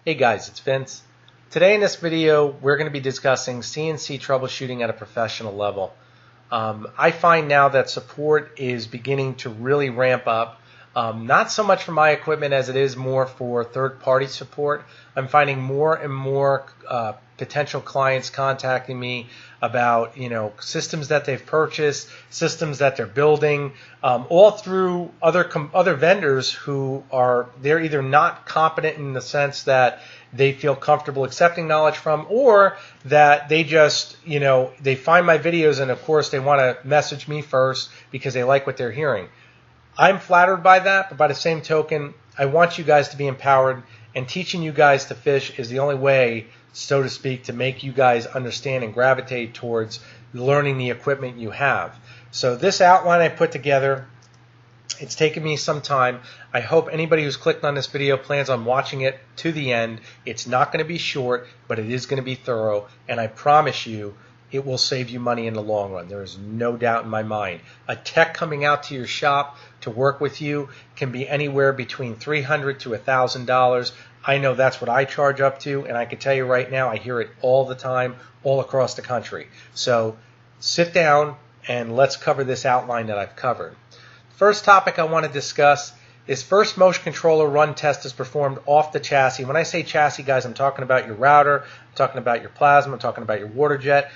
Hey guys, it's Vince. Today in this video, we're going to be discussing CNC troubleshooting at a professional level. I find now that support is beginning to really ramp up, not so much for my equipment as it is more for third-party support. I'm finding more and more potential clients contacting me about systems that they've purchased, systems that they're building, all through other vendors who they're either not competent in the sense that they feel comfortable accepting knowledge from, or that they just they find my videos and of course they want to message me first because they like what they're hearing. I'm flattered by that, but by the same token, I want you guys to be empowered, and teaching you guys to fish is the only way, so to speak, to make you guys understand and gravitate towards learning the equipment you have. So this outline I put together, it's taken me some time. I hope anybody who's clicked on this video plans on watching it to the end. It's not going to be short, but it is going to be thorough, and I promise you it will save you money in the long run. There is no doubt in my mind. A tech coming out to your shop to work with you can be anywhere between $300 to $1,000. I know that's what I charge up to, and I can tell you right now, I hear it all the time, all across the country. So sit down and let's cover this outline that I've covered. First topic I want to discuss is first motion controller run test is performed off the chassis. When I say chassis, guys, I'm talking about your router, I'm talking about your plasma, I'm talking about your water jet.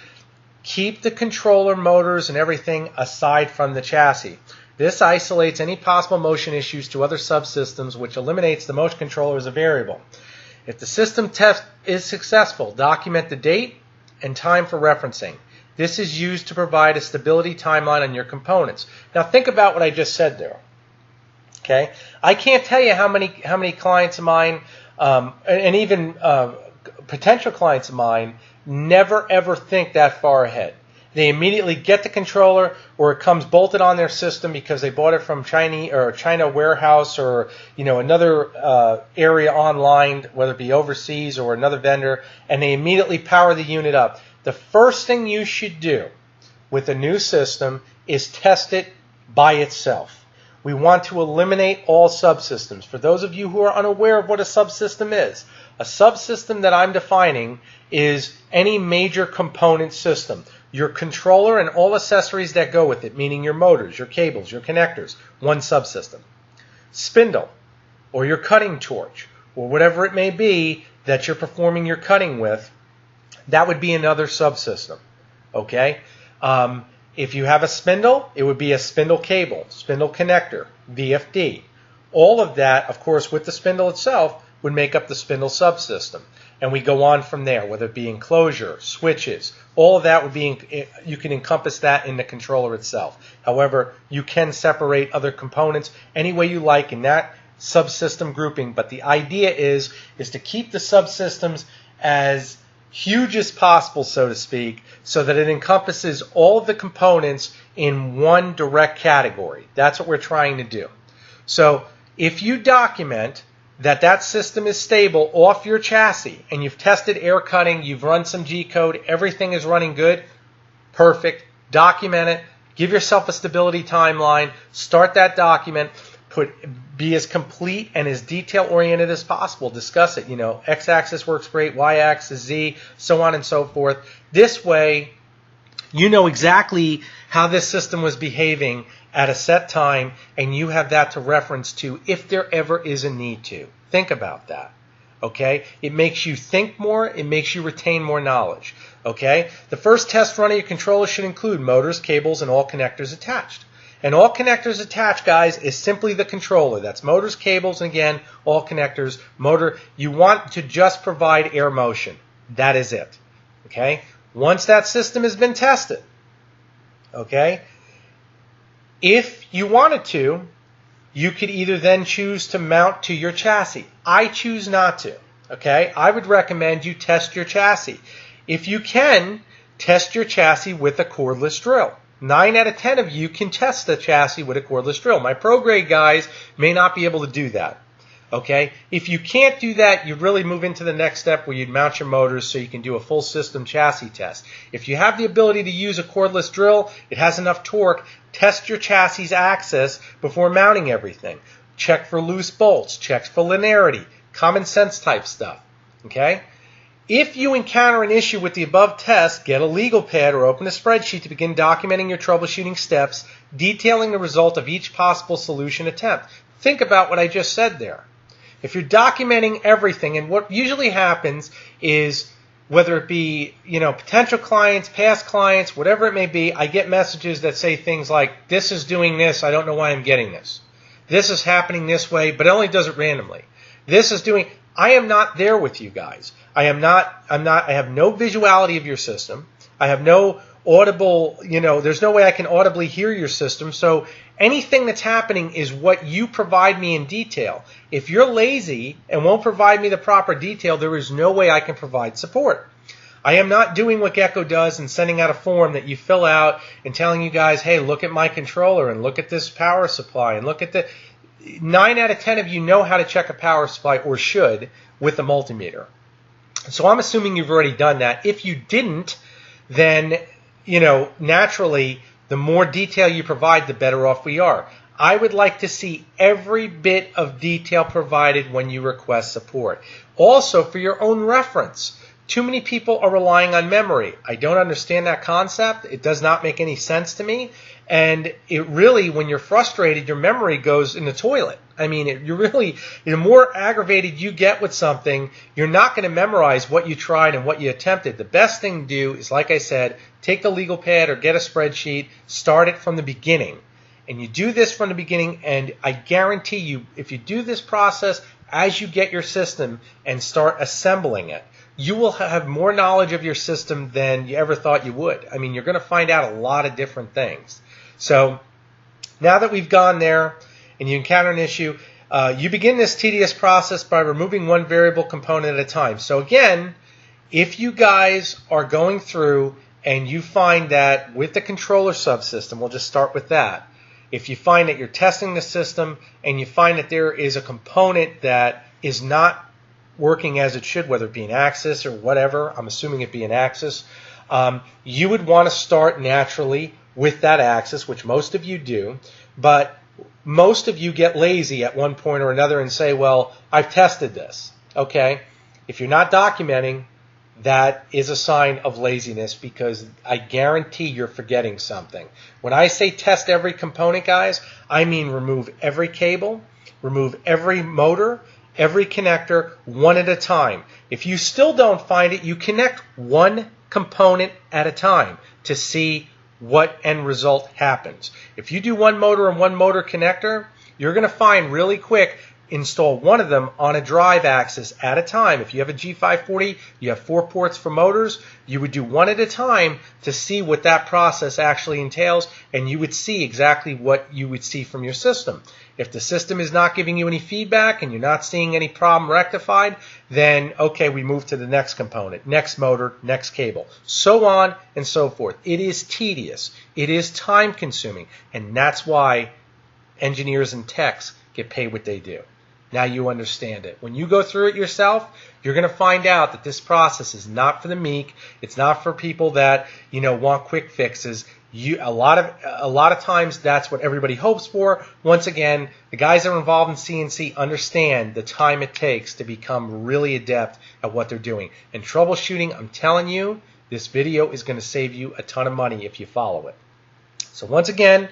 Keep the controller, motors, and everything aside from the chassis. This isolates any possible motion issues to other subsystems, which eliminates the motion controller as a variable. If the system test is successful, document the date and time for referencing. This is used to provide a stability timeline on your components. Now think about what I just said there. Okay, I can't tell you how many clients of mine, and even potential clients of mine, never ever think that far ahead. They immediately get the controller, or it comes bolted on their system because they bought it from China warehouse, or another area online, whether it be overseas or another vendor, and they immediately power the unit up. The first thing you should do with a new system is test it by itself. We want to eliminate all subsystems. For those of you who are unaware of what a subsystem is, a subsystem that I'm defining is any major component system. Your controller and all accessories that go with it, meaning your motors, your cables, your connectors, one subsystem. Spindle, or your cutting torch, or whatever it may be that you're performing your cutting with, that would be another subsystem. Okay? If you have a spindle, it would be a spindle cable, spindle connector, VFD. All of that, of course, with the spindle itself, would make up the spindle subsystem. And we go on from there, whether it be enclosure, switches, all of that would be, you can encompass that in the controller itself. However, you can separate other components any way you like in that subsystem grouping, but the idea is to keep the subsystems as huge as possible, so to speak, so that it encompasses all of the components in one direct category. That's what we're trying to do. So if you document that system is stable off your chassis, and you've tested air cutting, you've run some G-code, everything is running good, perfect, document it, give yourself a stability timeline, start that document, be as complete and as detail-oriented as possible, discuss it, X-axis works great, Y-axis, Z, so on and so forth. This way, you know exactly how this system was behaving at a set time, and you have that to reference to if there ever is a need to. Think about that, okay? It makes you think more. It makes you retain more knowledge, okay? The first test run of your controller should include motors, cables, and all connectors attached. And all connectors attached, guys, is simply the controller. That's motors, cables, and again, all connectors, motor. You want to just provide air motion. That is it, okay? Once that system has been tested, okay, if you wanted to, you could either then choose to mount to your chassis. I choose not to, okay? I would recommend you test your chassis. If you can, test your chassis with a cordless drill. 9 out of 10 of you can test the chassis with a cordless drill. My pro grade guys may not be able to do that. Okay? If you can't do that, you really move into the next step where you'd mount your motors so you can do a full system chassis test. If you have the ability to use a cordless drill, it has enough torque, test your chassis axis before mounting everything. Check for loose bolts, check for linearity, common sense type stuff. Okay? If you encounter an issue with the above test, get a legal pad or open a spreadsheet to begin documenting your troubleshooting steps, detailing the result of each possible solution attempt. Think about what I just said there. If you're documenting everything, and what usually happens is, whether it be, potential clients, past clients, whatever it may be, I get messages that say things like, this is doing this, I don't know why I'm getting this. This is happening this way, but it only does it randomly. This is doing, I am not there with you guys. I have no visuality of your system. I have no audible, there's no way I can audibly hear your system. So anything that's happening is what you provide me in detail. If you're lazy and won't provide me the proper detail, there is no way I can provide support. I am not doing what Gecko does and sending out a form that you fill out and telling you guys, hey, look at my controller and look at this power supply and look at the... 9 out of 10 of you know how to check a power supply, or should, with a multimeter. So I'm assuming you've already done that. If you didn't, then, naturally, the more detail you provide, the better off we are. I would like to see every bit of detail provided when you request support. Also, for your own reference, too many people are relying on memory. I don't understand that concept. It does not make any sense to me. And it really, when you're frustrated, your memory goes in the toilet. I mean, the more aggravated you get with something, you're not going to memorize what you tried and what you attempted. The best thing to do is, like I said, take the legal pad or get a spreadsheet, start it from the beginning. And you do this from the beginning, and I guarantee you, if you do this process as you get your system and start assembling it, you will have more knowledge of your system than you ever thought you would. I mean, you're going to find out a lot of different things. So now that we've gone there and you encounter an issue, you begin this tedious process by removing one variable component at a time. So again, if you guys are going through and you find that with the controller subsystem, we'll just start with that. If you find that you're testing the system and you find that there is a component that is not working as it should, whether it be an axis or whatever, I'm assuming it be an axis, you would want to start naturally with that axis, which most of you do, but most of you get lazy at one point or another and say, well, I've tested this. Okay? If you're not documenting, that is a sign of laziness, because I guarantee you're forgetting something. When I say test every component, guys, I mean remove every cable, remove every motor, every connector, one at a time. If you still don't find it, you connect one component at a time to see what end result happens. If you do one motor and one motor connector, you're going to find really quick, install one of them on a drive axis at a time. If you have a G540, you have 4 ports for motors, you would do one at a time to see what that process actually entails, and you would see exactly what you would see from your system. If the system is not giving you any feedback and you're not seeing any problem rectified, then okay, we move to the next component, next motor, next cable, so on and so forth. It is tedious. It is time consuming, and that's why engineers and techs get paid what they do. Now you understand it. When you go through it yourself, you're going to find out that this process is not for the meek. It's not for people that, want quick fixes. A lot of times that's what everybody hopes for. Once again, the guys that are involved in CNC understand the time it takes to become really adept at what they're doing. And troubleshooting, I'm telling you, this video is going to save you a ton of money if you follow it. So once again,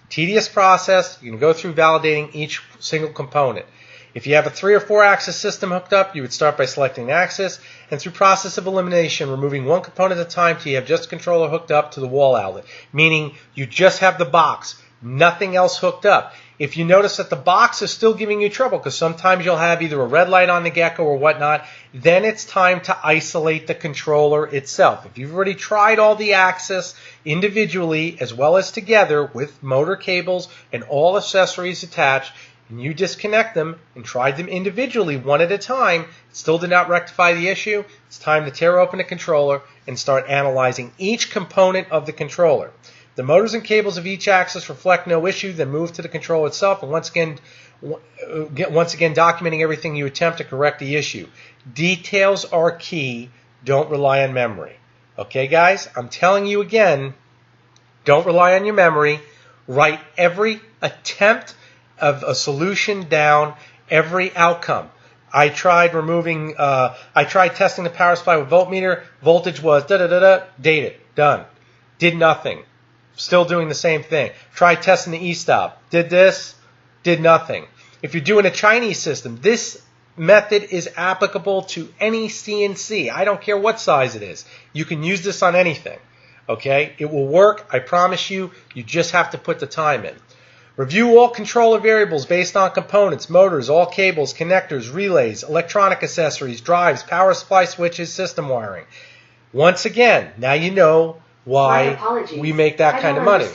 tedious process. You can go through validating each single component. If you have a 3 or 4 axis system hooked up, you would start by selecting axis, and through process of elimination, removing one component at a time till you have just a controller hooked up to the wall outlet, meaning you just have the box, nothing else hooked up. If you notice that the box is still giving you trouble, because sometimes you'll have either a red light on the Gecko or whatnot, then it's time to isolate the controller itself. If you've already tried all the axis individually as well as together with motor cables and all accessories attached, and you disconnect them and tried them individually one at a time, it still did not rectify the issue, it's time to tear open the controller and start analyzing each component of the controller. The motors and cables of each axis reflect no issue, then move to the controller itself, and once again documenting everything you attempt to correct the issue. Details are key. Don't rely on memory. Okay, guys? I'm telling you again, don't rely on your memory. Write every attempt of a solution down, every outcome. I tried testing the power supply with voltmeter. Voltage was dated, done. Did nothing. Still doing the same thing. Tried testing the e-stop. Did this, did nothing. If you're doing a Chinese system, this method is applicable to any CNC. I don't care what size it is. You can use this on anything. Okay? It will work, I promise you. You just have to put the time in. Review all controller variables based on components, motors, all cables, connectors, relays, electronic accessories, drives, power supply switches, system wiring. Once again, now you know why we make that kind of money.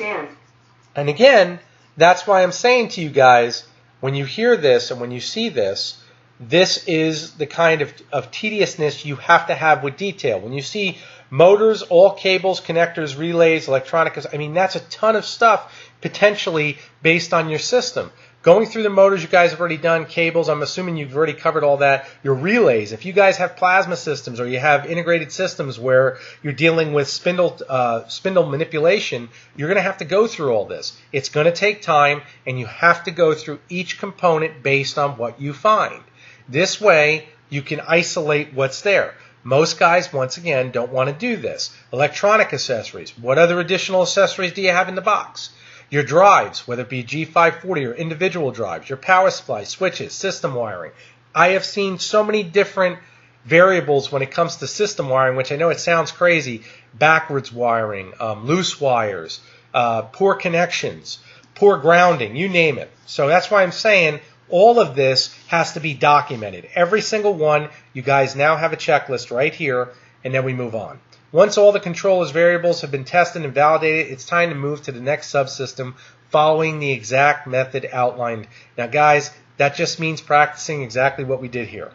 And again, that's why I'm saying to you guys, when you hear this and when you see this, this is the kind of tediousness you have to have with detail. When you see motors, all cables, connectors, relays, electronic, I mean, that's a ton of stuff potentially based on your system. Going through the motors, you guys have already done. Cables, I'm assuming you've already covered all that. Your relays, if you guys have plasma systems or you have integrated systems where you're dealing with spindle manipulation, you're going to have to go through all this. It's going to take time, and you have to go through each component based on what you find. This way, you can isolate what's there. Most guys, once again, don't want to do this. Electronic accessories. What other additional accessories do you have in the box? Your drives, whether it be G540 or individual drives, your power supply, switches, system wiring. I have seen so many different variables when it comes to system wiring, which I know it sounds crazy. Backwards wiring, loose wires, poor connections, poor grounding, you name it. So that's why I'm saying all of this has to be documented. Every single one, you guys now have a checklist right here, and then we move on. Once all the controller's variables have been tested and validated, it's time to move to the next subsystem following the exact method outlined. Now, guys, that just means practicing exactly what we did here.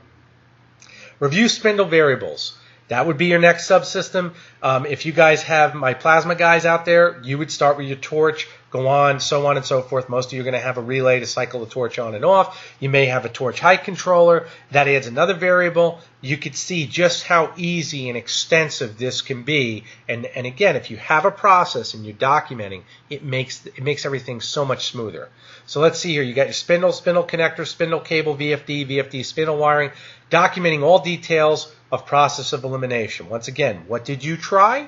Review spindle variables. That would be your next subsystem. If you guys have my plasma guys out there, you would start with your torch, go on, so on and so forth. Most of you are going to have a relay to cycle the torch on and off. You may have a torch height controller. That adds another variable. You could see just how easy and extensive this can be. And again, if you have a process and you're documenting, it makes everything so much smoother. So let's see here. You got your spindle, spindle connector, spindle cable, VFD spindle wiring, documenting all details of process of elimination. Once again, what did you try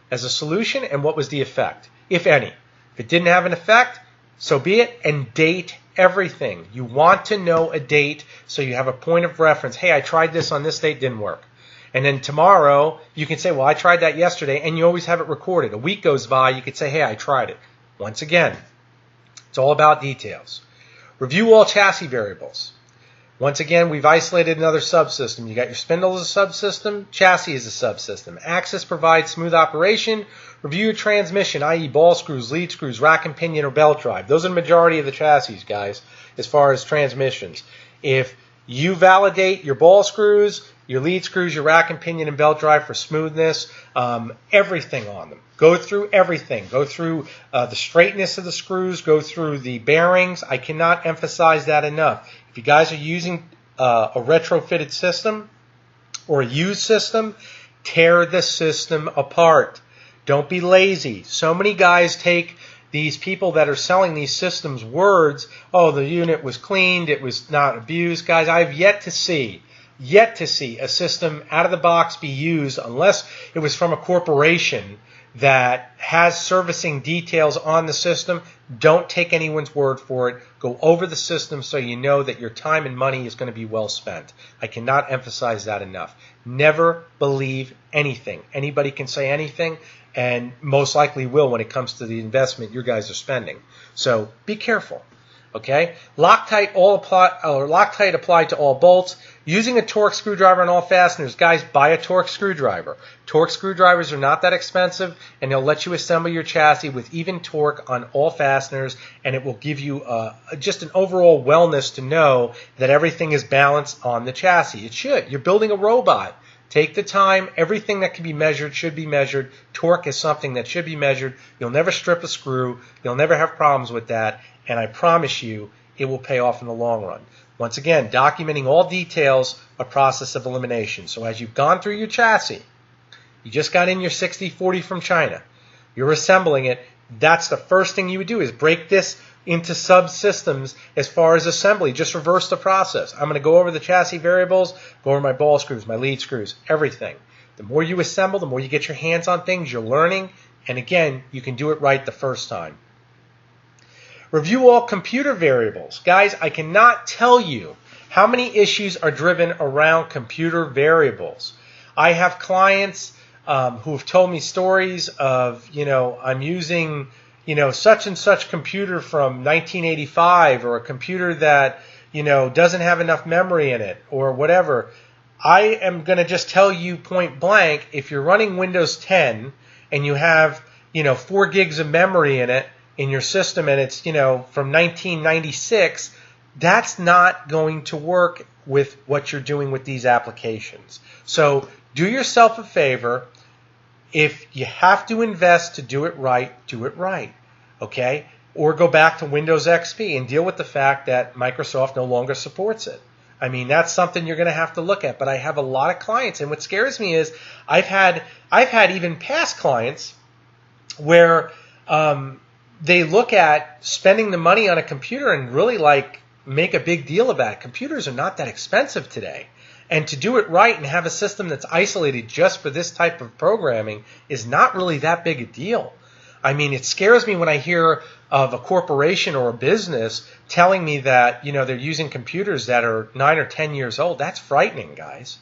as a solution and what was the effect, if any? If it didn't have an effect, so be it, and date everything. You want to know a date so you have a point of reference. Hey, I tried this on this date, didn't work. And then tomorrow, you can say, well, I tried that yesterday, and you always have it recorded. A week goes by, you could say, hey, I tried it. Once again, it's all about details. Review all chassis variables. Once again, we've isolated another subsystem. You got your spindle as a subsystem, chassis as a subsystem. Axis provides smooth operation. Review your transmission, i.e. ball screws, lead screws, rack and pinion, or belt drive. Those are the majority of the chassis, guys, as far as transmissions. If you validate your ball screws, your lead screws, your rack and pinion, and belt drive for smoothness, everything on them. Go through everything. Go through the straightness of the screws. Go through the bearings. I cannot emphasize that enough. If you guys are using a retrofitted system or a used system, tear the system apart. Don't be lazy. So many guys take these people that are selling these systems words, oh, the unit was cleaned, it was not abused. Guys, I've yet to see a system out of the box be used unless it was from a corporation that has servicing details on the system. Don't take anyone's word for it. Go over the system so you know that your time and money is going to be well spent. I cannot emphasize that enough. Never believe anything. Anybody can say anything, and most likely will when it comes to the investment you guys are spending. So be careful. Okay, Loctite applied to all bolts. Using a Torx screwdriver on all fasteners, guys, buy a Torx screwdriver. Torx screwdrivers are not that expensive, and they'll let you assemble your chassis with even torque on all fasteners, and it will give you just an overall wellness to know that everything is balanced on the chassis. It should. You're building a robot. Take the time. Everything that can be measured should be measured. Torque is something that should be measured. You'll never strip a screw. You'll never have problems with that. And I promise you, it will pay off in the long run. Once again, documenting all details of process of elimination. So as you've gone through your chassis, you just got in your 6040 from China, you're assembling it, that's the first thing you would do is break this into subsystems as far as assembly. Just reverse the process. I'm going to go over the chassis variables, go over my ball screws, my lead screws, everything. The more you assemble, the more you get your hands on things, you're learning, and again, you can do it right the first time. Review all computer variables. Guys, I cannot tell you how many issues are driven around computer variables. I have clients who have told me stories of, I'm using, such and such computer from 1985, or a computer that, doesn't have enough memory in it, or whatever. I am going to just tell you point blank, if you're running Windows 10 and you have, 4 gigs of memory in it, in your system, and it's, from 1996, that's not going to work with what you're doing with these applications. So do yourself a favor. If you have to invest to do it right, okay? Or go back to Windows XP and deal with the fact that Microsoft no longer supports it. I mean, that's something you're going to have to look at. But I have a lot of clients, and what scares me is I've had even past clients where they look at spending the money on a computer and really make a big deal about it. Computers are not that expensive today. And to do it right and have a system that's isolated just for this type of programming is not really that big a deal. I mean, it scares me when I hear of a corporation or a business telling me that, they're using computers that are 9 or 10 years old. That's frightening, guys.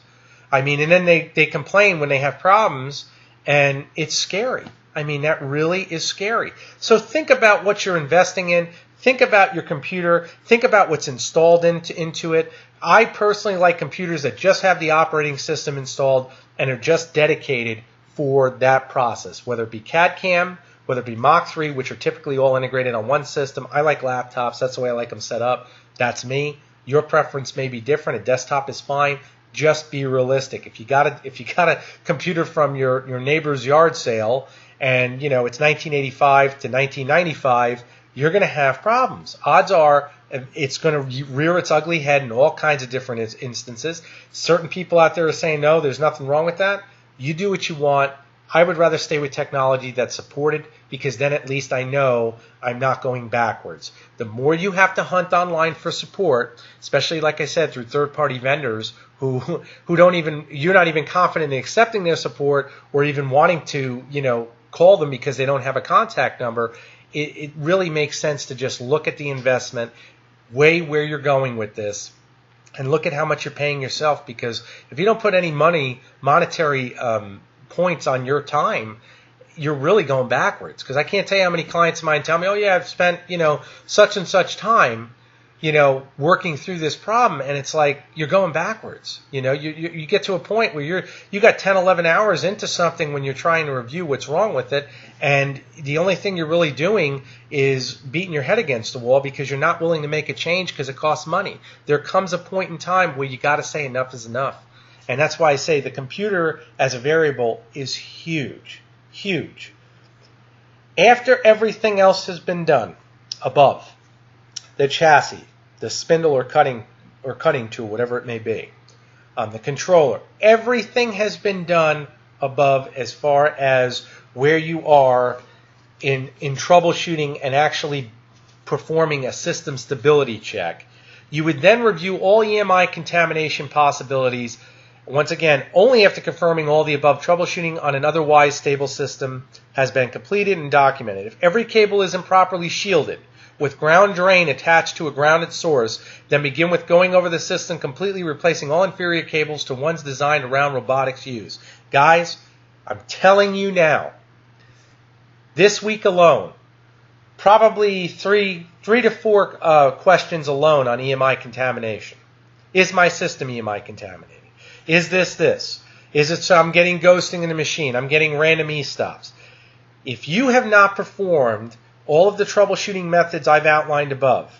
I mean, and then they complain when they have problems, and it's scary. I mean, that really is scary. So think about what you're investing in. Think about your computer. Think about what's installed into it. I personally like computers that just have the operating system installed and are just dedicated for that process, whether it be CAD/CAM, whether it be Mach 3, which are typically all integrated on one system. I like laptops. That's the way I like them set up. That's me. Your preference may be different. A desktop is fine. Just be realistic. If you got a computer from your neighbor's yard sale and it's 1985 to 1995, you're going to have problems. Odds are it's going to rear its ugly head in all kinds of different instances. Certain people out there are saying, no, there's nothing wrong with that. You do what you want. I would rather stay with technology that's supported, because then at least I know I'm not going backwards. The more you have to hunt online for support, especially, like I said, through third-party vendors who you're not even confident in accepting their support or even wanting to, call them because they don't have a contact number, it really makes sense to just look at the investment, weigh where you're going with this, and look at how much you're paying yourself, because if you don't put any monetary points on your time, you're really going backwards. Because I can't tell you how many clients of mine tell me, oh yeah, I've spent, such and such time, working through this problem, and it's like you're going backwards. You get to a point where you got 10, 11 hours into something when you're trying to review what's wrong with it, and the only thing you're really doing is beating your head against the wall because you're not willing to make a change because it costs money. There comes a point in time where you got to say enough is enough. And that's why I say the computer as a variable is huge, huge. After everything else has been done above, the chassis, the spindle or cutting tool, whatever it may be, the controller, everything has been done above as far as where you are in troubleshooting and actually performing a system stability check. You would then review all EMI contamination possibilities, once again, only after confirming all the above troubleshooting on an otherwise stable system has been completed and documented. If every cable isn't properly shielded with ground drain attached to a grounded source, then begin with going over the system, completely replacing all inferior cables to ones designed around robotics use. Guys, I'm telling you now, this week alone, probably three to four questions alone on EMI contamination. Is my system EMI contaminated? Is this? Is it so I'm getting ghosting in the machine? I'm getting random e-stops. If you have not performed all of the troubleshooting methods I've outlined above,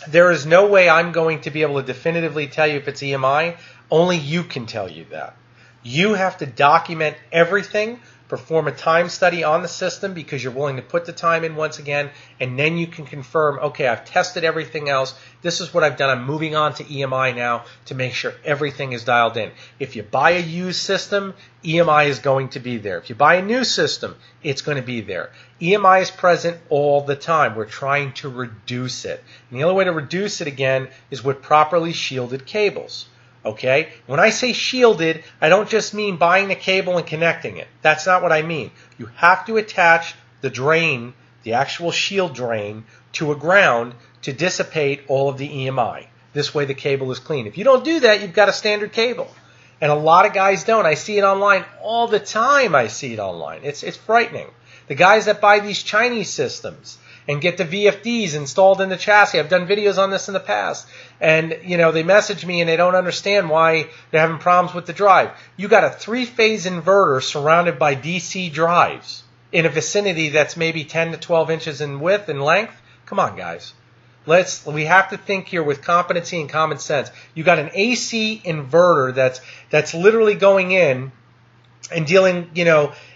there is no way I'm going to be able to definitively tell you if it's EMI. Only you can tell you that. You have to document everything, perform a time study on the system because you're willing to put the time in once again, and then you can confirm, okay, I've tested everything else. This is what I've done. I'm moving on to EMI now to make sure everything is dialed in. If you buy a used system, EMI is going to be there. If you buy a new system, it's going to be there. EMI is present all the time. We're trying to reduce it. And the only way to reduce it, again, is with properly shielded cables. Okay? When I say shielded, I don't just mean buying the cable and connecting it. That's not what I mean. You have to attach the drain, the actual shield drain, to a ground to dissipate all of the EMI. This way the cable is clean. If you don't do that, you've got a standard cable. And a lot of guys don't. I see it online all the time. I see it online. It's frightening. The guys that buy these Chinese systems and get the VFDs installed in the chassis. I've done videos on this in the past. And, they message me and they don't understand why they're having problems with the drive. You got a 3-phase inverter surrounded by DC drives in a vicinity that's maybe 10 to 12 inches in width and length. Come on, guys. We have to think here with competency and common sense. You got an AC inverter that's literally going in and dealing,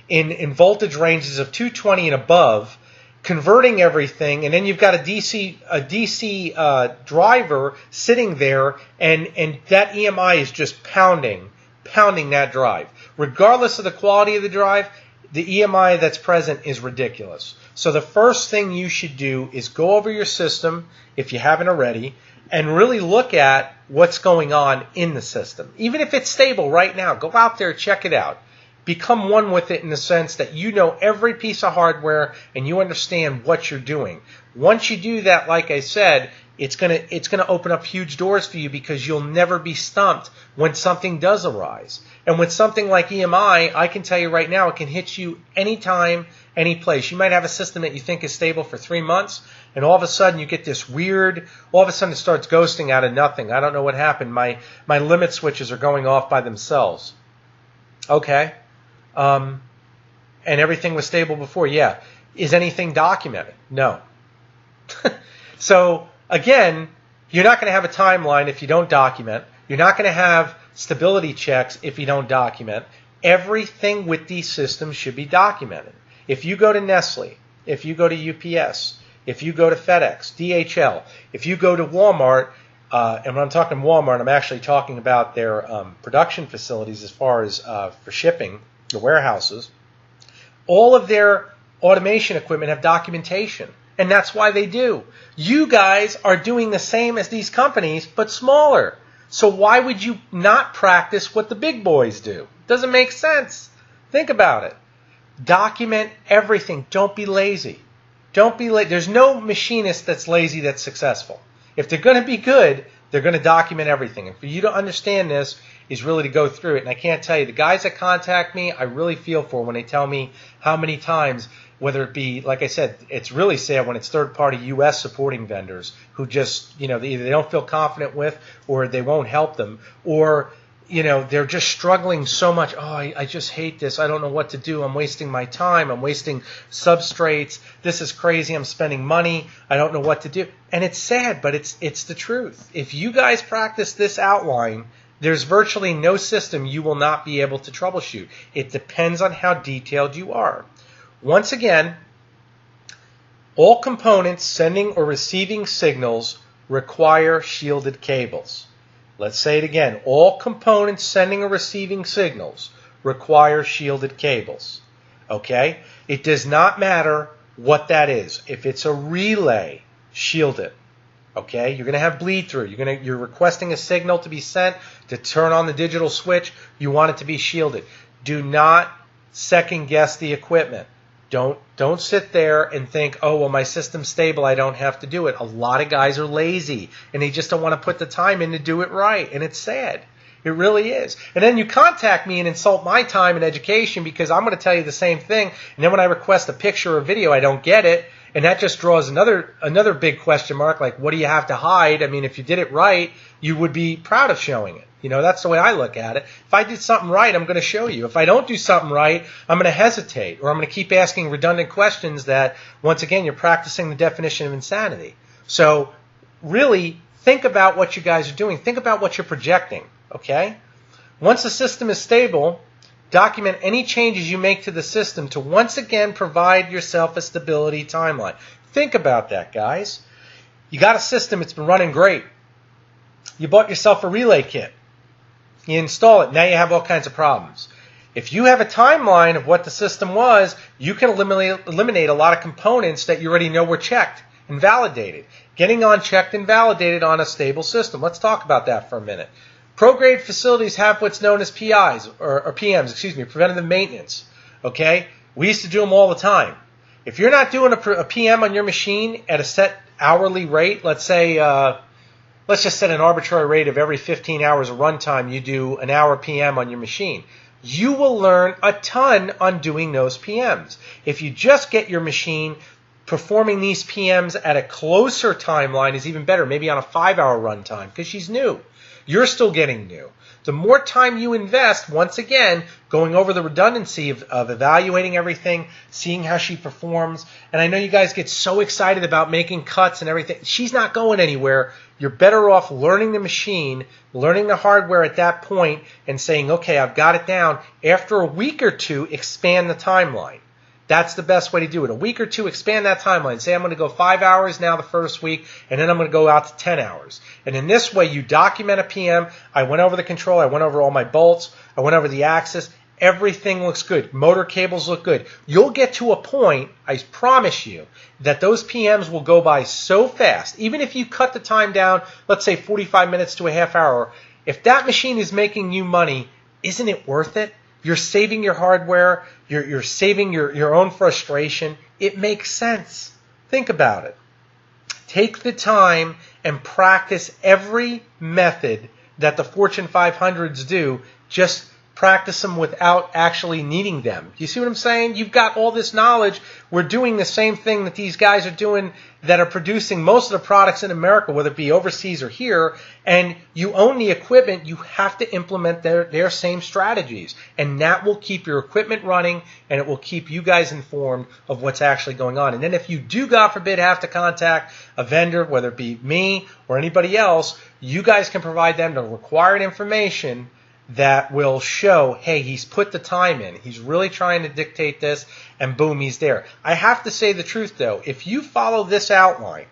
in voltage ranges of 220 and above, converting everything, and then you've got a DC driver sitting there, and that EMI is just pounding that drive. Regardless of the quality of the drive, the EMI that's present is ridiculous. So the first thing you should do is go over your system, if you haven't already, and really look at what's going on in the system. Even if it's stable right now, go out there, check it out. Become one with it in the sense that you know every piece of hardware and you understand what you're doing. Once you do that, like I said, it's gonna open up huge doors for you because you'll never be stumped when something does arise. And with something like EMI, I can tell you right now, it can hit you anytime, any place. You might have a system that you think is stable for 3 months, and all of a sudden you get this weird, all of a sudden it starts ghosting out of nothing. I don't know what happened. My limit switches are going off by themselves. Okay. And everything was stable before. Yeah. Is anything documented? No. So, again, you're not going to have a timeline if you don't document. You're not going to have stability checks if you don't document. Everything with these systems should be documented. If you go to Nestle, if you go to UPS, if you go to FedEx, DHL, if you go to Walmart, and when I'm talking Walmart, I'm actually talking about their production facilities as far as for shipping, the warehouses. All of their automation equipment have documentation, and that's why they do. You guys are doing the same as these companies, but smaller. So why would you not practice what the big boys do? Doesn't make sense. Think about it. Document everything. Don't be lazy. Don't be lazy. There's no machinist that's lazy that's successful. If they're going to be good, they're going to document everything. And for you to understand this is really to go through it. And I can't tell you, the guys that contact me, I really feel for when they tell me how many times, whether it be, like I said, it's really sad when it's third-party U.S. supporting vendors who just, either they don't feel confident with or they won't help them, or they're just struggling so much. Oh, I just hate this. I don't know what to do. I'm wasting my time. I'm wasting substrates. This is crazy. I'm spending money. I don't know what to do. And it's sad, but it's the truth. If you guys practice this outline, there's virtually no system you will not be able to troubleshoot. It depends on how detailed you are. Once again, all components sending or receiving signals require shielded cables. Let's say it again. All components sending or receiving signals require shielded cables. Okay? It does not matter what that is. If it's a relay, shield it. Okay? You're going to have bleed through. You're requesting a signal to be sent to turn on the digital switch. You want it to be shielded. Do not second guess the equipment. Don't sit there and think, oh, well, my system's stable, I don't have to do it. A lot of guys are lazy, and they just don't want to put the time in to do it right, and it's sad. It really is. And then you contact me and insult my time and education because I'm going to tell you the same thing, and then when I request a picture or video, I don't get it, and that just draws another big question mark, like, what do you have to hide? I mean, if you did it right, you would be proud of showing it. That's the way I look at it. If I did something right, I'm going to show you. If I don't do something right, I'm going to hesitate, or I'm going to keep asking redundant questions that, once again, you're practicing the definition of insanity. So really think about what you guys are doing. Think about what you're projecting, okay? Once the system is stable, Document any changes you make to the system to once again provide yourself a stability timeline. Think about that, guys. You got a system, it's been running great. You bought yourself a relay kit. You install it, now you have all kinds of problems. If you have a timeline of what the system was, you can eliminate a lot of components that you already know were checked and validated. Getting on checked and validated on a stable system. Let's talk about that for a minute. Pro-grade facilities have what's known as PIs, or PMs, preventative maintenance. Okay? We used to do them all the time. If you're not doing a PM on your machine at a set hourly rate, let's say, let's just set an arbitrary rate of every 15 hours of runtime, you do an hour PM on your machine. You will learn a ton on doing those PMs. If you just get your machine performing these PMs at a closer timeline is even better, maybe on a 5-hour runtime, because she's new. You're still getting new. The more time you invest, once again, going over the redundancy of evaluating everything, seeing how she performs, and I know you guys get so excited about making cuts and everything. She's not going anywhere. You're better off learning the machine, learning the hardware at that point, and saying, okay, I've got it down. After a week or two, expand the timeline. That's the best way to do it. A week or two, expand that timeline. Say I'm going to go 5 hours now the first week, and then I'm going to go out to 10 hours. And in this way, you document a PM. I went over the control. I went over all my bolts. I went over the axis. Everything looks good. Motor cables look good. You'll get to a point, I promise you, that those PMs will go by so fast. Even if you cut the time down, let's say 45 minutes to a half hour, if that machine is making you money, isn't it worth it? You're saving your hardware. You're saving your own frustration. It makes sense. Think about it. Take the time and practice every method that the Fortune 500s do. Just practice them without actually needing them. You see what I'm saying? You've got all this knowledge. We're doing the same thing that these guys are doing that are producing most of the products in America, whether it be overseas or here, and you own the equipment. You have to implement their same strategies, and that will keep your equipment running, and it will keep you guys informed of what's actually going on. And then if you do, God forbid, have to contact a vendor, whether it be me or anybody else, you guys can provide them the required information that will show, hey, he's put the time in. He's really trying to dictate this, and boom, he's there. I have to say the truth, though. If you follow this outline,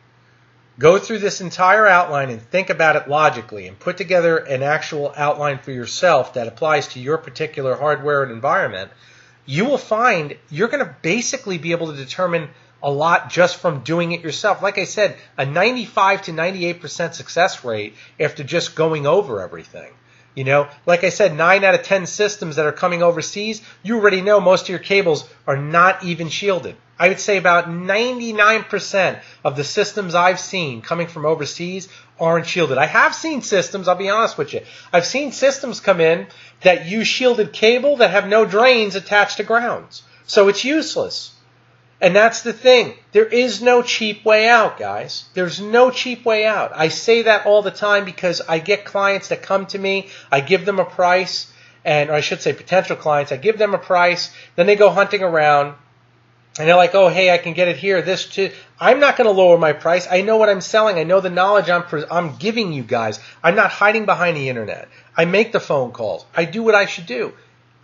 go through this entire outline and think about it logically and put together an actual outline for yourself that applies to your particular hardware and environment, you will find you're going to basically be able to determine a lot just from doing it yourself. Like I said, a 95 to 98% success rate after just going over everything. You know, like I said, 9 out of 10 systems that are coming overseas, you already know most of your cables are not even shielded. I would say about 99% of the systems I've seen coming from overseas aren't shielded. I have seen systems, I'll be honest with you. I've seen systems come in that use shielded cable that have no drains attached to grounds. So it's useless. And that's the thing. There is no cheap way out, guys. There's no cheap way out. I say that all the time because I get clients that come to me. I give them a price, or I should say potential clients. I give them a price. Then they go hunting around, and they're like, oh, hey, I can get it here, this too. I'm not going to lower my price. I know what I'm selling. I know the knowledge I'm giving you guys. I'm not hiding behind the internet. I make the phone calls. I do what I should do.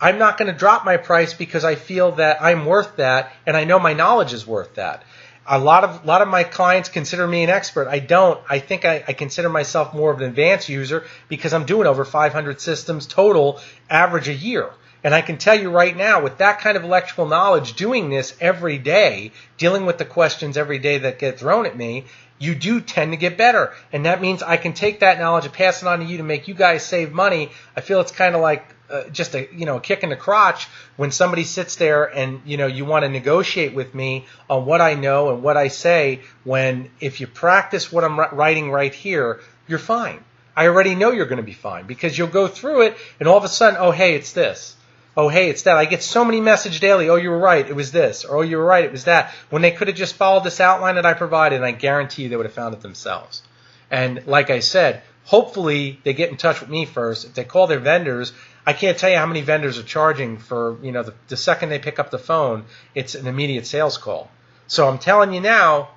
I'm not going to drop my price because I feel that I'm worth that, and I know my knowledge is worth that. A lot of my clients consider me an expert. I don't. I think I consider myself more of an advanced user because I'm doing over 500 systems total average a year. And I can tell you right now, with that kind of electrical knowledge, doing this every day, dealing with the questions every day that get thrown at me, you do tend to get better. And that means I can take that knowledge and pass it on to you to make you guys save money. I feel it's kind of like just a kick in the crotch when somebody sits there and you want to negotiate with me on what I know and what I say, when if you practice what I'm writing right here, you're fine. I already know you're going to be fine because you'll go through it and all of a sudden, oh, hey, it's this. Oh, hey, it's that. I get so many messages daily. Oh, you were right. It was this. Or, oh, you were right. It was that. When they could have just followed this outline that I provided, and I guarantee you they would have found it themselves. And like I said, hopefully they get in touch with me first. If they call their vendors, I can't tell you how many vendors are charging for, the second they pick up the phone, it's an immediate sales call. So I'm telling you now,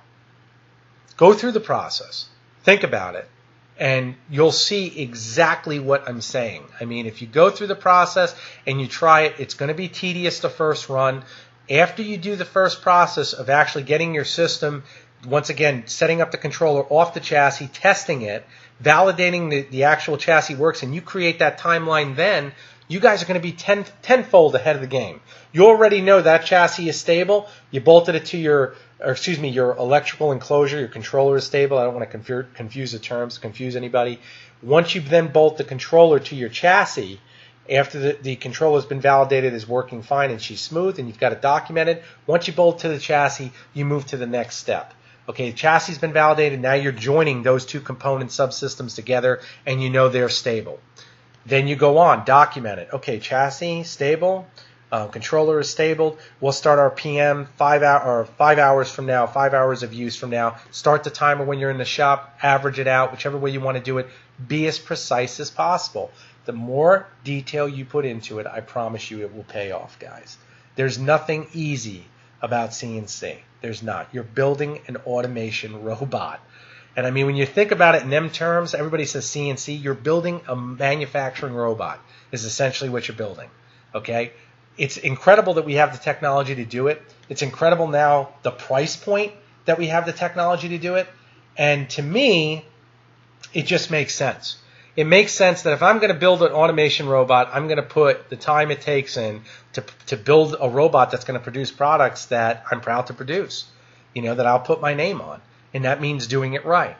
go through the process. Think about it. and you'll see exactly what I'm saying. I mean, if you go through the process and you try it, it's going to be tedious the first run. After you do the first process of actually getting your system, once again, setting up the controller off the chassis, testing it, validating the actual chassis works, and you create that timeline, then you guys are going to be tenfold ahead of the game. You already know that chassis is stable. You bolted it to your electrical enclosure. Your controller is stable. I don't want to confuse the terms, confuse anybody. Once you then bolt the controller to your chassis, after the controller has been validated as working fine and she's smooth and you've got it documented, once you bolt to the chassis, you move to the next step. Okay, the chassis has been validated. Now you're joining those two component subsystems together and you know they're stable. Then you go on, document it. Okay, chassis stable, controller is stable. We'll start our PM 5 hours from now, 5 hours of use from now. Start the timer when you're in the shop, average it out, whichever way you want to do it. Be as precise as possible. The more detail you put into it, I promise you it will pay off, guys. There's nothing easy about CNC. There's not. You're building an automation robot. And I mean, when you think about it in them terms, everybody says CNC. You're building a manufacturing robot is essentially what you're building. Okay? It's incredible that we have the technology to do it. It's incredible now the price point that we have the technology to do it. And to me, it just makes sense. It makes sense that if I'm going to build an automation robot, I'm going to put the time it takes in to build a robot that's going to produce products that I'm proud to produce, that I'll put my name on. And that means doing it right.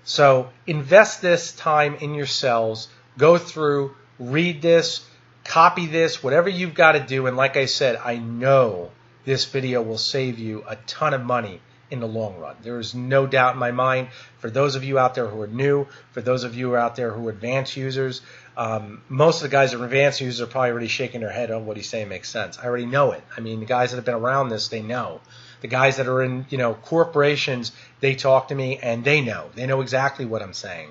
So invest this time in yourselves. Go through, read this, copy this, whatever you've got to do. And like I said, I know this video will save you a ton of money in the long run. There is no doubt in my mind. For those of you out there who are new, for those of you who are out there who are advanced users, most of the guys that are advanced users are probably already shaking their head on what he's saying makes sense. I already know it. I mean, the guys that have been around this, they know. The guys that are in, corporations, they talk to me and they know. They know exactly what I'm saying.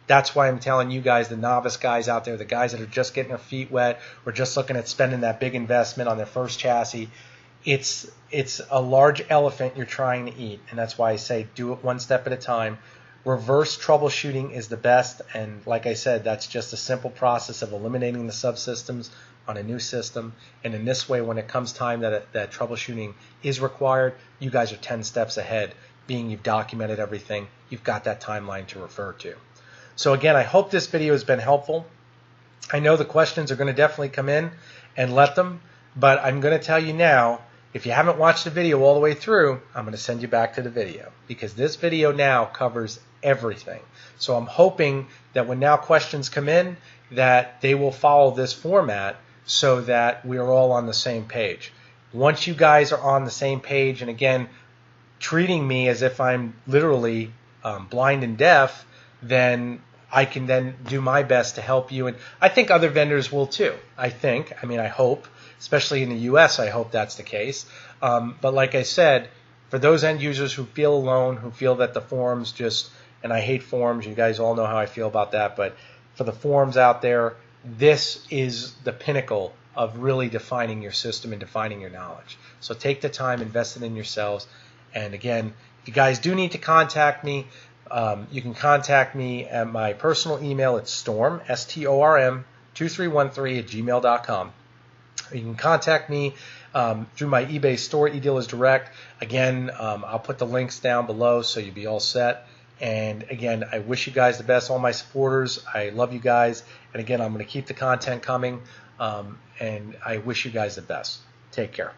That's why I'm telling you guys, the novice guys out there, the guys that are just getting their feet wet or just looking at spending that big investment on their first chassis, it's a large elephant you're trying to eat. And that's why I say do it one step at a time. Reverse troubleshooting is the best. And like I said, that's just a simple process of eliminating the subsystems on a new system. And in this way, when it comes time that troubleshooting is required, you guys are 10 steps ahead, being you've documented everything. You've got that timeline to refer to. So again, I hope this video has been helpful. I know the questions are going to definitely come in, and let them. But I'm going to tell you now, if you haven't watched the video all the way through, I'm going to send you back to the video, because this video now covers everything. So I'm hoping that when now questions come in, that they will follow this format so that we are all on the same page. Once you guys are on the same page, and again, treating me as if I'm literally blind and deaf, then I can then do my best to help you. And I think other vendors will too. I hope, especially in the US, I hope that's the case. But like I said, for those end users who feel alone, who feel that the forums just, and I hate forums, you guys all know how I feel about that, but for the forums out there, this is the pinnacle of really defining your system and defining your knowledge. So take the time, invest it in yourselves. And again, if you guys do need to contact me, you can contact me at my personal email. It's storm, STORM, 2313@gmail.com. You can contact me through my eBay store, eDealers Direct. Again, I'll put the links down below so you'll be all set. And again, I wish you guys the best, all my supporters. I love you guys. And again, I'm going to keep the content coming. And I wish you guys the best. Take care.